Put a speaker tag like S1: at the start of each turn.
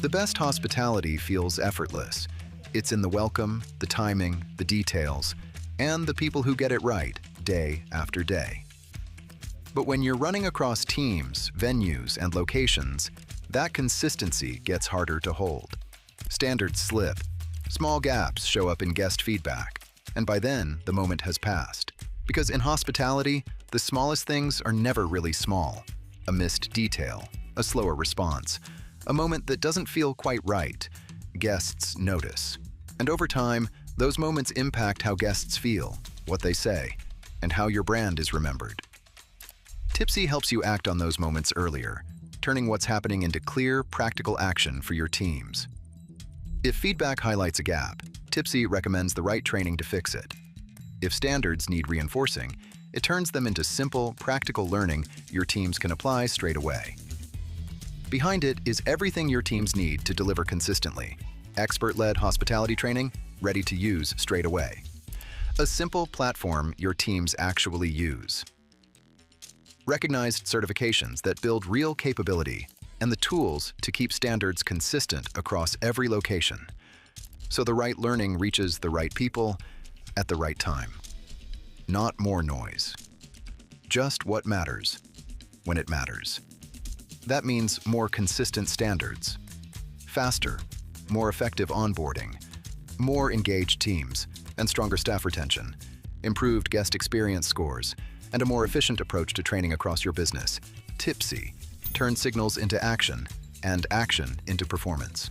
S1: The best hospitality feels effortless. It's in the welcome, the timing, the details, and the people who get it right day after day. But when you're running across teams, venues, and locations, that consistency gets harder to hold. Standards slip, small gaps show up in guest feedback, and by then, the moment has passed. Because in hospitality, the smallest things are never really small. A missed detail, a slower response, a moment that doesn't feel quite right. Guests notice. And over time, those moments impact how guests feel, what they say, and how your brand is remembered. Typsy helps you act on those moments earlier, turning what's happening into clear, practical action for your teams. If feedback highlights a gap, Typsy recommends the right training to fix it. If standards need reinforcing, it turns them into simple, practical learning your teams can apply straight away. Behind it is everything your teams need to deliver consistently. Expert-led hospitality training, ready to use straight away. A simple platform your teams actually use. Recognized certifications that build real capability, and the tools to keep standards consistent across every location. So the right learning reaches the right people at the right time. Not more noise. Just what matters, when it matters. That means more consistent standards, faster, more effective onboarding, more engaged teams, and stronger staff retention, improved guest experience scores, and a more efficient approach to training across your business. Typsy turns signals into action and action into performance.